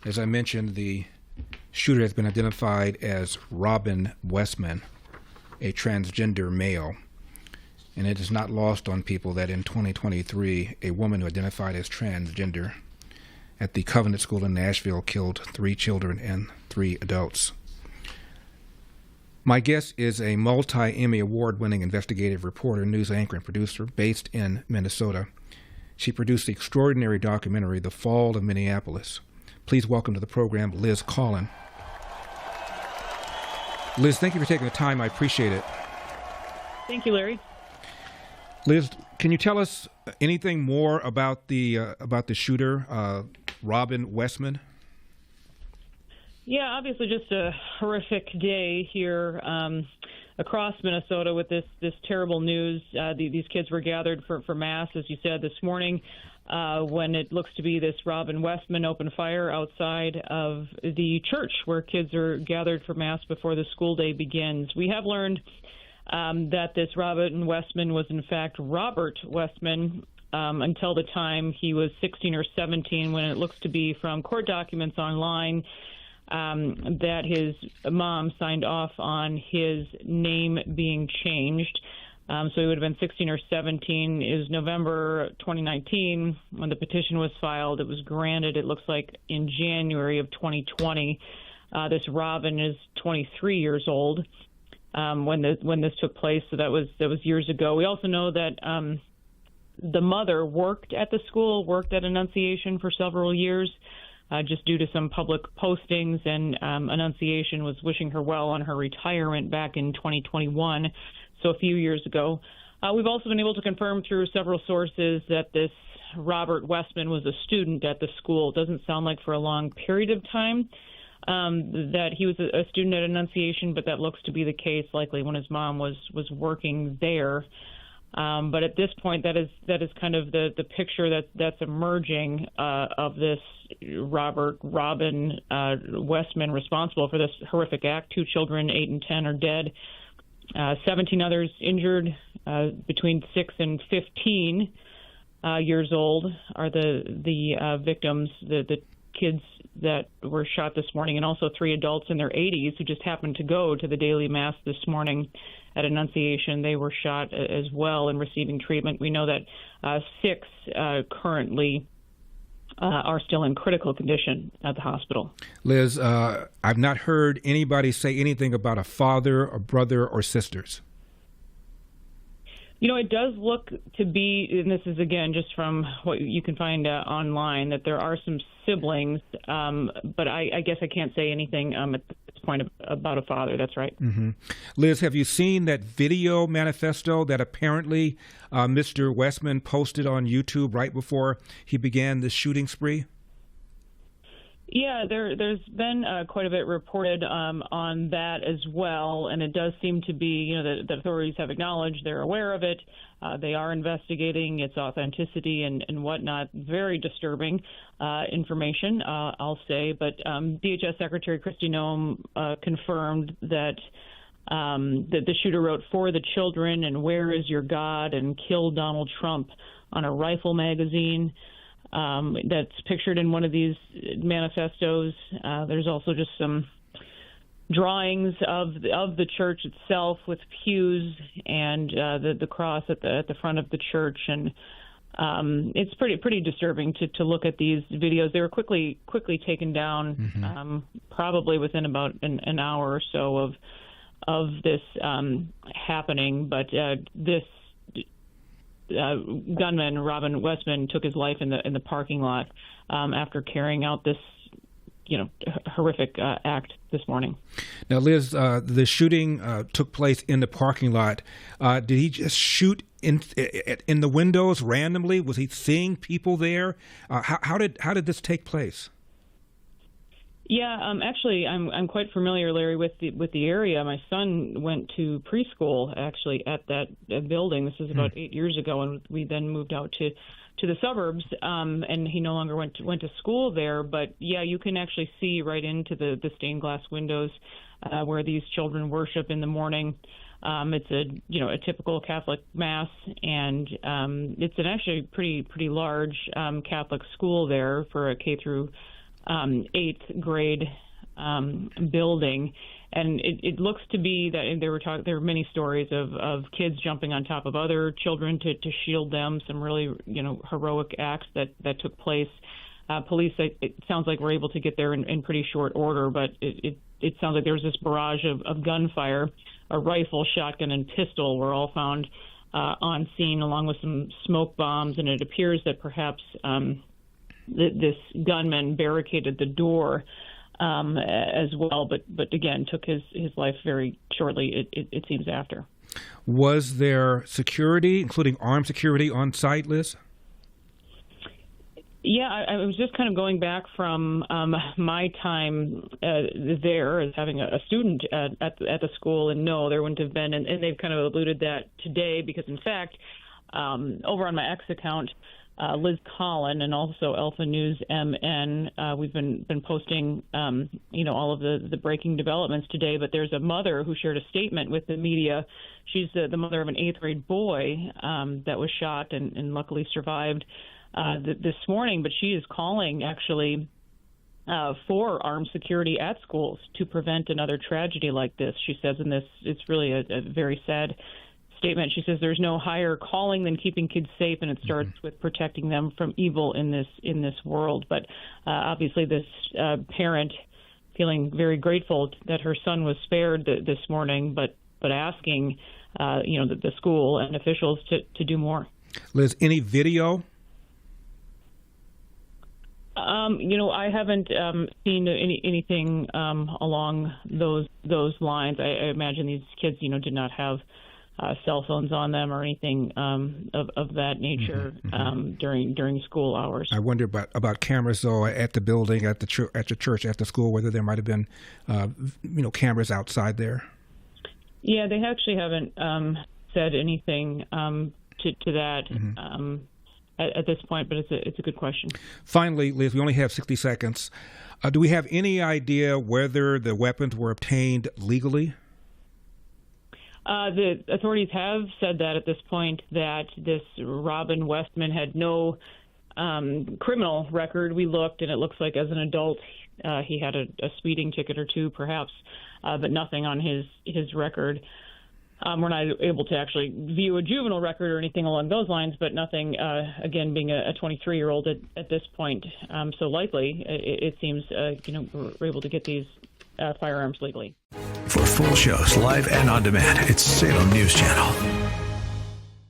As I mentioned, the shooter has been identified as Robin Westman, a transgender male. And it is not lost on people that in 2023, a woman who identified as transgender at the Covenant School in Nashville killed 3 children and 3 adults. My guest is a multi-Emmy award-winning investigative reporter, news anchor, and producer based in Minnesota. She produced the extraordinary documentary, The Fall of Minneapolis. Please welcome to the program, Liz Collin. Liz, thank you for taking the time. I appreciate it. Thank you, Larry. Liz, can you tell us anything more about the shooter, Robin Westman? Yeah, obviously just a horrific day here across Minnesota with this terrible news. These kids were gathered for Mass, as you said, this morning, when it looks to be this Robin Westman opened fire outside of the church where kids are gathered for Mass before the school day begins. We have learned that this Robin Westman was, in fact, Robert Westman until the time he was 16 or 17, when it looks to be from court documents online that his mom signed off on his name being changed. So he would have been 16 or 17. It was November 2019 when the petition was filed. It was granted, it looks like, in January of 2020. This Robin is 23 years old when this took place. So that was years ago. We also know that the mother worked at the school, worked at Annunciation for several years, just due to some public postings, and Annunciation was wishing her well on her retirement back in 2021, so a few years ago. We've also been able to confirm through several sources that this Robert Westman was a student at the school. It doesn't sound like for a long period of time that he was a student at Annunciation, but that looks to be the case, likely when his mom was working there. But at this point, that is kind of the picture that's emerging of this Robin Westman responsible for this horrific act. 2 children, 8 and 10, are dead. 17 others injured. Between 6 and 15 years old are the victims, the kids that were shot this morning, and also 3 adults in their 80s who just happened to go to the daily Mass this morning at Annunciation. They were shot as well and receiving treatment. We know that 6 currently are still in critical condition at the hospital. Liz, I've not heard anybody say anything about a father, a brother, or sisters. You know, it does look to be, and this is, again, just from what you can find online, that there are some siblings, but I guess I can't say anything at this point about a father. That's right. Mm-hmm. Liz, have you seen that video manifesto that apparently Mr. Westman posted on YouTube right before he began the shooting spree? Yeah, there's been quite a bit reported on that as well, and it does seem to be, the authorities have acknowledged they're aware of it. They are investigating its authenticity and whatnot. Very disturbing information, I'll say. But DHS Secretary Kristi Noem confirmed that the shooter wrote "For the Children" and "Where is Your God" and "Kill Donald Trump" on a rifle magazine. That's pictured in one of these manifestos. There's also just some drawings of the church itself with pews and the cross at the front of the church, and it's pretty disturbing to look at these videos. They were quickly taken down, probably within about an hour or so of this happening. But this gunman, Robin Westman, took his life in the parking lot after carrying out this, horrific act this morning. Now, Liz, the shooting took place in the parking lot. Did he just shoot in the windows randomly? Was he seeing people there? How did this take place? Yeah, actually, I'm quite familiar, Larry, with the area. My son went to preschool actually at that building. This was about 8 years ago, and we then moved out to the suburbs, and he no longer went to school there. But yeah, you can actually see right into the stained glass windows where these children worship in the morning. It's a typical Catholic mass, and it's an actually pretty large Catholic school there for a K through 8th grade building. And it looks to be that there were many stories of kids jumping on top of other children to shield them, some really, heroic acts that took place. Police, it sounds like, were able to get there in pretty short order, but it sounds like there was this barrage of gunfire. A rifle, shotgun, and pistol were all found on scene, along with some smoke bombs, and it appears that perhaps this gunman barricaded the door as well, but again, took his life very shortly, it seems, after. Was there security, including armed security, on site, Liz? Yeah, I was just kind of going back from my time there as having a student at the school, and no, there wouldn't have been, and they've kind of alluded that today, because in fact, over on my X account, Liz Collin and also Alpha News MN, we've been posting, all of the breaking developments today. But there's a mother who shared a statement with the media. She's the mother of an 8th grade boy that was shot and luckily survived this morning. But she is calling actually for armed security at schools to prevent another tragedy like this. She says in this, it's really a very sad statement. She says there's no higher calling than keeping kids safe, and it starts with protecting them from evil in this world. But obviously, this parent feeling very grateful that her son was spared this morning, but asking the school and officials to do more. Liz, any video? I haven't seen anything along those lines. I imagine these kids, did not have cell phones on them or anything of that nature during school hours. I wonder about cameras, though, at the building, at the church, at the school, whether there might have been, cameras outside there. Yeah, they actually haven't said anything to that at this point, but it's a good question. Finally, Liz, we only have 60 seconds. Do we have any idea whether the weapons were obtained legally? The authorities have said that at this point, that this Robin Westman had no criminal record. We looked, and it looks like as an adult he had a speeding ticket or two, perhaps, but nothing on his record. We're not able to actually view a juvenile record or anything along those lines, but nothing, again, being a 23-year-old at this point. So likely, it seems, we're able to get these firearms legally. For full shows, live and on demand, it's Salem News Channel.